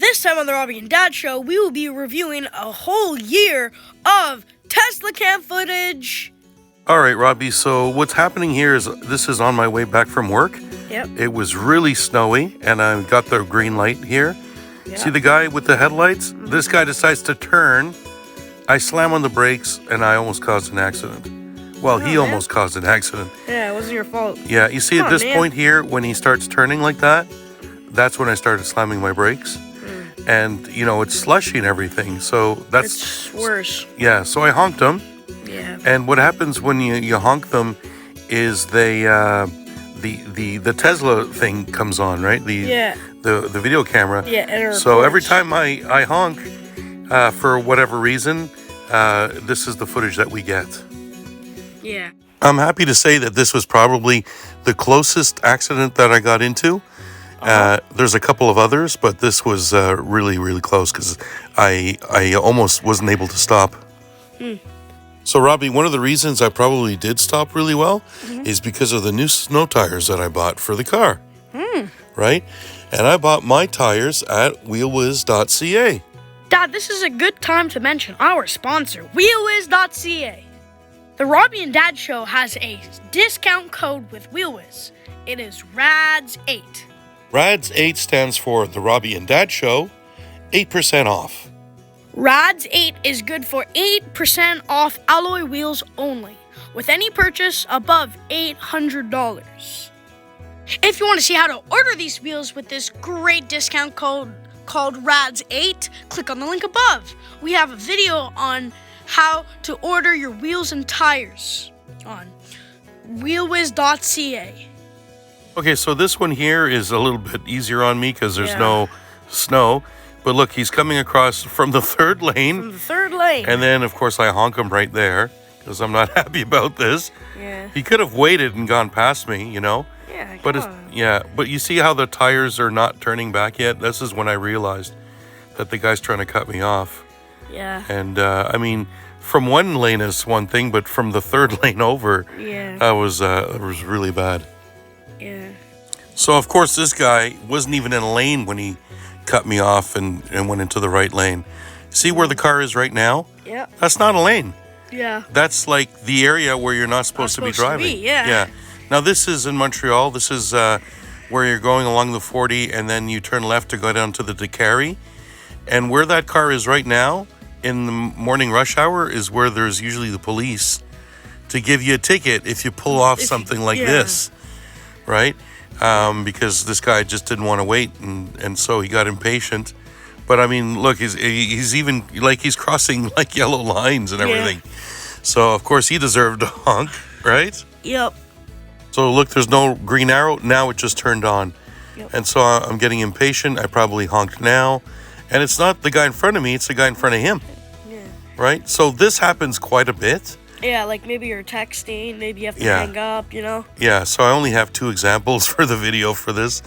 This time on the Robbie and Dad Show, we will be reviewing a whole year of Tesla cam footage. All right, Robbie, so what's happening here is this is on my way back from work. Yep. It was really snowy, and I got the green light here. Yep. See the guy with the headlights? This guy decides to turn. I slam on the brakes, and I almost caused an accident. Well, he almost caused an accident. Yeah, it wasn't your fault. Yeah, you see at this point here, when he starts turning like that, that's when I started slamming my brakes. And, you know, it's slushy and everything, so that's... It's worse. Yeah, so I honked him. Yeah. And what happens when you honk them is they the Tesla thing comes on, right? The video camera. Yeah, and it so every records. time I honk, for whatever reason, this is the footage that we get. Yeah. I'm happy to say that this was probably the closest accident that I got into. There's a couple of others, but this was really, really close because I almost wasn't able to stop. So, Robbie, one of the reasons I probably did stop really well is because of the new snow tires that I bought for the car. Right? And I bought my tires at wheelwiz.ca. Dad, this is a good time to mention our sponsor, wheelwiz.ca. The Robbie and Dad Show has a discount code with Wheelwiz. It is RADS8. RADS8 stands for The Robbie and Dad Show, 8% off. RADS8 is good for 8% off alloy wheels only, with any purchase above $800. If you want to see how to order these wheels with this great discount code called RADS8, click on the link above. We have a video on how to order your wheels and tires on wheelwiz.ca. Okay, so this one here is a little bit easier on me because there's no snow. But look, he's coming across from the third lane. From the third lane. And then, of course, I honk him right there because I'm not happy about this. Yeah. He could have waited and gone past me, you know? Yeah, But you see how the tires are not turning back yet? This is when I realized that the guy's trying to cut me off. Yeah. And, I mean, from one lane is one thing, but from the third lane over, Yeah. it was really bad. Yeah. So, of course, this guy wasn't even in a lane when he cut me off and went into the right lane. See where the car is right now? Yeah. That's not a lane. Yeah. That's like the area where you're not supposed to be driving. Yeah. Now, this is in Montreal. This is where you're going along the 40 and then you turn left to go down to the Décarie. And where that car is right now in the morning rush hour is where there's usually the police to give you a ticket if you pull off something like this, right? Because this guy just didn't want to wait, and so he got impatient. But I mean, look, he's even like he's crossing like yellow lines and everything. So of course he deserved a honk, right? Yep. So look, there's no green arrow. Now it just turned on. Yep. And so I'm getting impatient. I probably honked now. And it's not the guy in front of me, it's the guy in front of him. Yeah. Right? So this happens quite a bit. Yeah, like maybe you're texting, maybe you have to hang up, you know? Yeah, so I only have 2 examples for the video for this.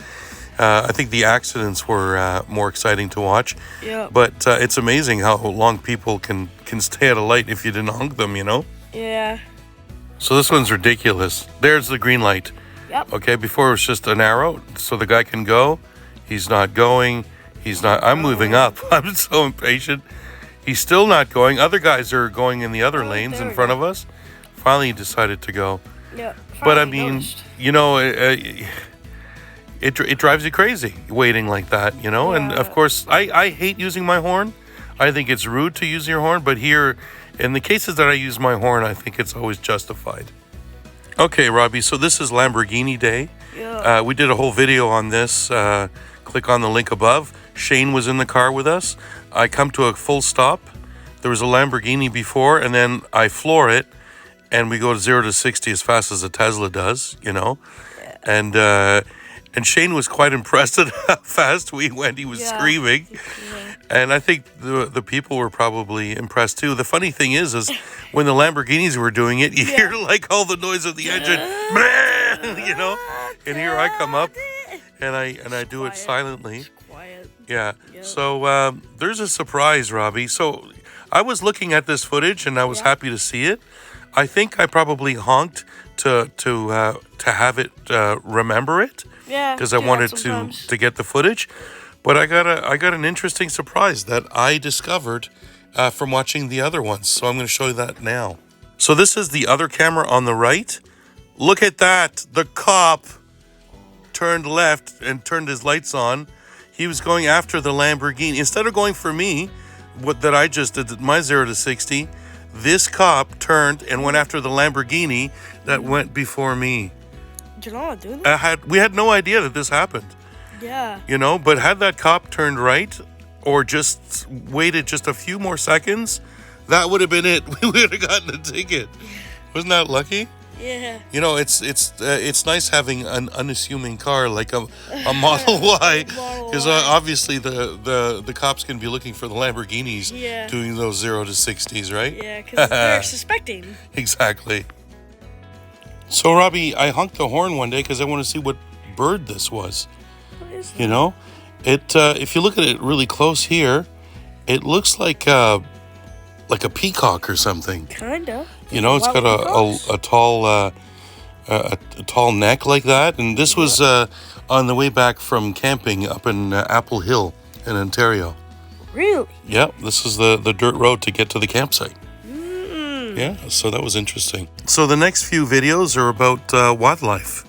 I think the accidents were more exciting to watch. Yeah. But it's amazing how long people can stay at a light if you didn't honk them, you know? Yeah. So this one's ridiculous. There's the green light. Yep. Okay, before it was just an arrow, so the guy can go. He's not going. He's not. I'm moving up. I'm so impatient. He's still not going. Other guys are going in the other lanes in front of us. Finally, he decided to go. Yeah. But I mean, you know, it drives you crazy waiting like that, you know? And of course, I hate using my horn. I think it's rude to use your horn. But here, in the cases that I use my horn, I think it's always justified. Okay, Robbie, so this is Lamborghini Day. Yeah. We did a whole video on this. Click on the link above. Shane was in the car with us. I come to a full stop. There was a Lamborghini before, and then I floor it, and we go to 0 to 60 as fast as a Tesla does, you know. And Shane was quite impressed at how fast we went. He was screaming. And I think the people were probably impressed too. The funny thing is when the Lamborghinis were doing it, you hear like all the noise of the engine, you know. And here I come up, and I do it silently. Quiet. Yeah. So there's a surprise, Robbie. So I was looking at this footage, and I was happy to see it. I think I probably honked to have it remember it. Yeah. Because I wanted to get the footage. But I got an interesting surprise that I discovered from watching the other ones. So I'm going to show you that now. So this is the other camera on the right. Look at that. The cop turned left and turned his lights on. He was going after the Lamborghini. Instead of going for me, what that I just did, my 0 to 60, this cop turned and went after the Lamborghini that went before me. Did you not do that? We had no idea that this happened. Yeah. You know, but had that cop turned right or just waited just a few more seconds, that would have been it. We would have gotten a ticket. Wasn't that lucky? Yeah. You know, it's nice having an unassuming car like a Model Y, because obviously the cops can be looking for the Lamborghinis doing those 0 to 60s, right? Yeah, because they're suspecting. Exactly. So Robbie, I honked the horn one day because I want to see what bird this was. What is that? You know, if you look at it really close here, it looks like a peacock or something. Kinda. You know, it's got a tall neck like that. And this was on the way back from camping up in Apple Hill in Ontario. Really? Yeah, this is the dirt road to get to the campsite. Yeah, so that was interesting. So the next few videos are about wildlife.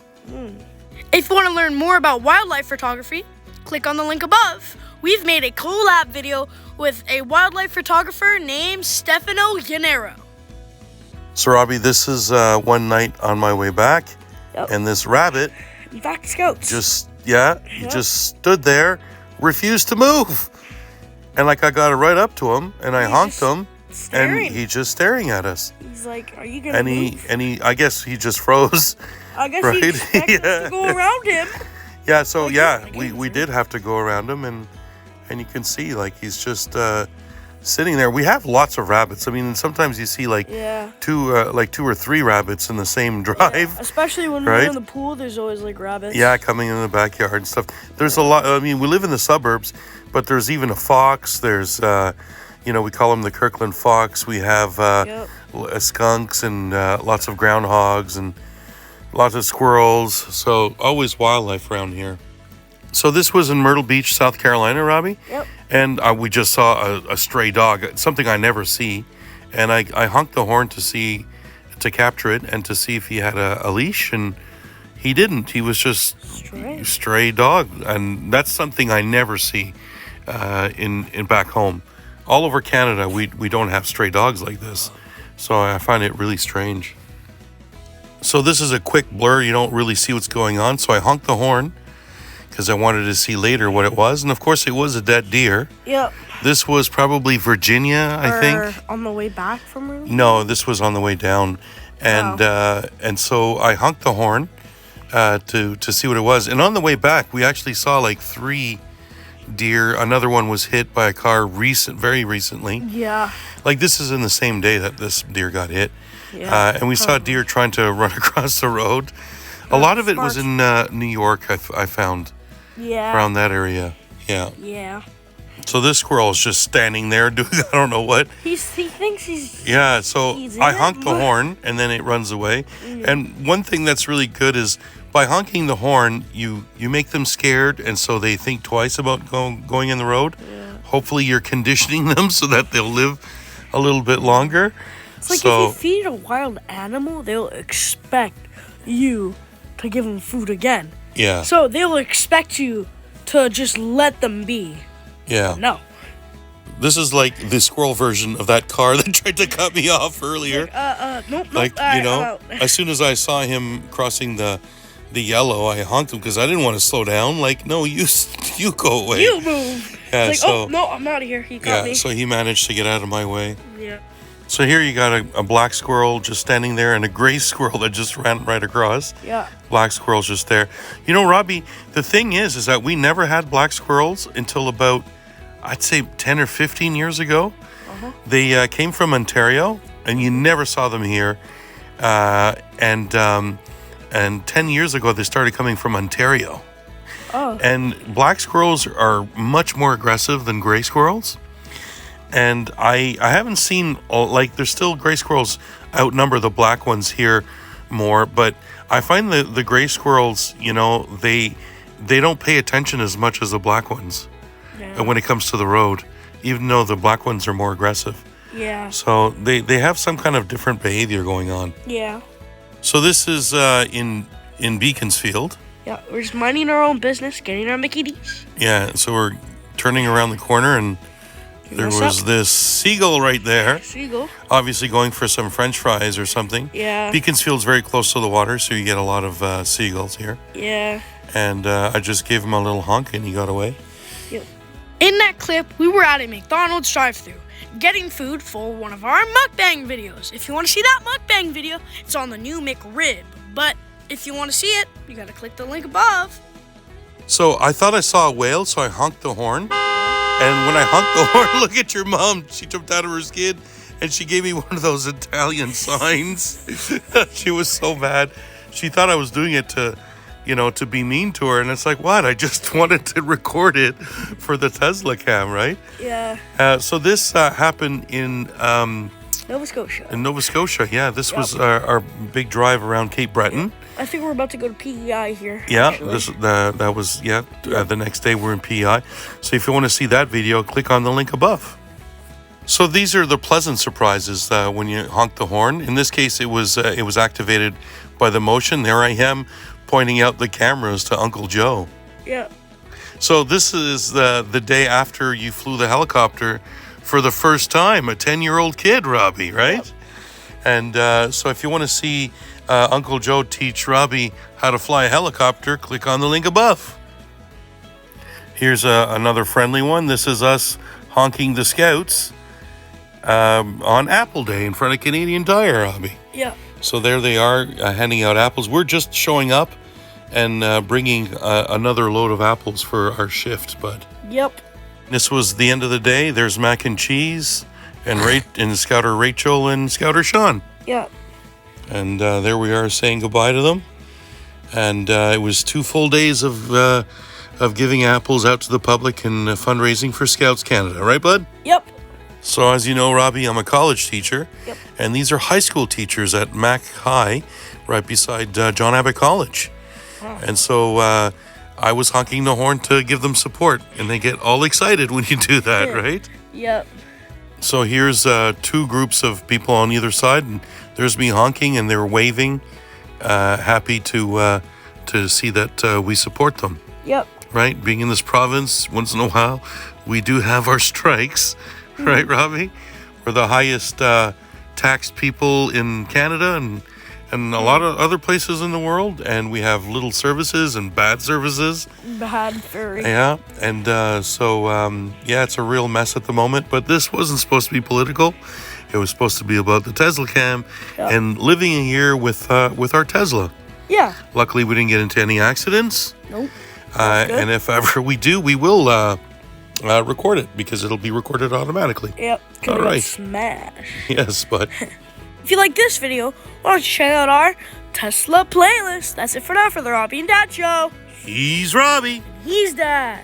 If you want to learn more about wildlife photography, click on the link above. We've made a collab video with a wildlife photographer named Stefano Gennaro. So Robbie, this is one night on my way back, and this rabbit Back Scouts. he just stood there, refused to move. And like I got it right up to him and I honked him staring. and he's just staring at us. He's like, are you gonna move? I guess he just froze. I guess right? he expected us to go around him. Yeah, so we did have to go around him and you can see like he's just sitting there. We have lots of rabbits. I mean, sometimes you see like two or three rabbits in the same drive. Yeah, especially when we're in the pool, there's always like rabbits. Yeah, coming in the backyard and stuff. There's a lot. I mean, we live in the suburbs, but there's even a fox. There's, we call them the Kirkland fox. We have skunks and lots of groundhogs and lots of squirrels. So always wildlife around here. So this was in Myrtle Beach, South Carolina, Robbie. Yep. And we just saw a stray dog, something I never see. And I honked the horn to capture it and to see if he had a leash. And he didn't. He was just stray dog. And that's something I never see in back home. All over Canada, we don't have stray dogs like this. So I find it really strange. So this is a quick blur. You don't really see what's going on. So I honked the horn because I wanted to see later what it was. And of course, it was a dead deer. Yep. This was probably Virginia, I think. On the way back from her? No, this was on the way down. And so I honked the horn to see what it was. And on the way back, we actually saw like 3 deer. Another one was hit by a car very recently. Yeah. Like this is in the same day that this deer got hit. Yeah. And we saw deer trying to run across the road. A lot of it was in New York, I found. Yeah. Around that area. Yeah. Yeah. So this squirrel is just standing there doing I don't know what. He thinks he's... Yeah, so I honked the horn and then it runs away. And one thing that's really good is by honking the horn, you make them scared and so they think twice about going in the road. Yeah. Hopefully you're conditioning them so that they'll live a little bit longer. It's like if you feed a wild animal, they'll expect you to give them food again. Yeah. So they'll expect you to just let them be. Yeah. No. This is like the squirrel version of that car that tried to cut me off earlier. Nope. Like, as soon as I saw him crossing the yellow, I honked him because I didn't want to slow down. Like, no, you go away. You move. Yeah, like, oh, no, I'm out of here. He got me. Yeah, so he managed to get out of my way. Yeah. So here you got a black squirrel just standing there and a gray squirrel that just ran right across. Yeah. Black squirrel's just there. You know, Robbie, the thing is that we never had black squirrels until about, I'd say 10 or 15 years ago. Uh-huh. They came from Ontario and you never saw them here. And 10 years ago, they started coming from Ontario. Oh. And black squirrels are much more aggressive than gray squirrels. And I haven't seen, there's still gray squirrels outnumber the black ones here more, but I find the gray squirrels, they don't pay attention as much as the black ones. when it comes to the road, even though the black ones are more aggressive. Yeah. So they have some kind of different behavior going on. Yeah. So this is in Beaconsfield. Yeah. We're just minding our own business, getting our Mickey D's. Yeah, so we're turning around the corner and there was this seagull right there. Seagull. Obviously going for some French fries or something. Yeah. Beaconsfield's very close to the water, so you get a lot of seagulls here. Yeah. And I just gave him a little honk and he got away. Yep. In that clip, we were at a McDonald's drive-thru getting food for one of our mukbang videos. If you want to see that mukbang video, it's on the new McRib. But if you want to see it, you got to click the link above. So I thought I saw a whale, so I honked the horn. And when I honked the horn, look at your mom. She jumped out of her skin and she gave me one of those Italian signs. She was so mad. She thought I was doing it to be mean to her. And it's like, what? I just wanted to record it for the Tesla cam, right? Yeah. So this happened in Nova Scotia. In Nova Scotia, yeah. This was our big drive around Cape Breton. I think we're about to go to PEI here. Yeah, actually. that was the next day we're in PEI. So if you want to see that video, click on the link above. So these are the pleasant surprises when you honk the horn. In this case, it was activated by the motion. There I am pointing out the cameras to Uncle Joe. Yeah. So this is the day after you flew the helicopter for the first time, a 10-year-old kid, Robbie, right? Yep. And so if you want to see Uncle Joe teach Robbie how to fly a helicopter, click on the link above. Here's another friendly one. This is us honking the Scouts on Apple Day in front of Canadian Tire, Robbie. Yeah. So there they are handing out apples. We're just showing up and bringing another load of apples for our shift, bud. Yep. This was the end of the day. There's mac and cheese and Scouter Rachel and Scouter Sean. Yeah. And there we are saying goodbye to them. And it was 2 full days of giving apples out to the public and fundraising for Scouts Canada. Right, bud? Yep. So as you know, Robbie, I'm a college teacher. Yep. And these are high school teachers at Mac High, right beside John Abbott College. Wow. And so I was honking the horn to give them support. And they get all excited when you do that, right? Yep. So here's 2 groups of people on either side. And there's me honking and they're waving, happy to see that we support them. Yep. Right? Being in this province, once in a while, we do have our strikes. Right, Robbie? We're the highest taxed people in Canada and a lot of other places in the world. And we have little services and bad services. Bad, very. Yeah. And so it's a real mess at the moment. But this wasn't supposed to be political. It was supposed to be about the Tesla cam and living a year with our Tesla. Yeah. Luckily, we didn't get into any accidents. Nope. And if ever we do, we will record it because it'll be recorded automatically. Yep. All right. Smash. Yes, but if you like this video, why don't you check out our Tesla playlist? That's it for now for the Robbie and Dad Show. He's Robbie. He's Dad.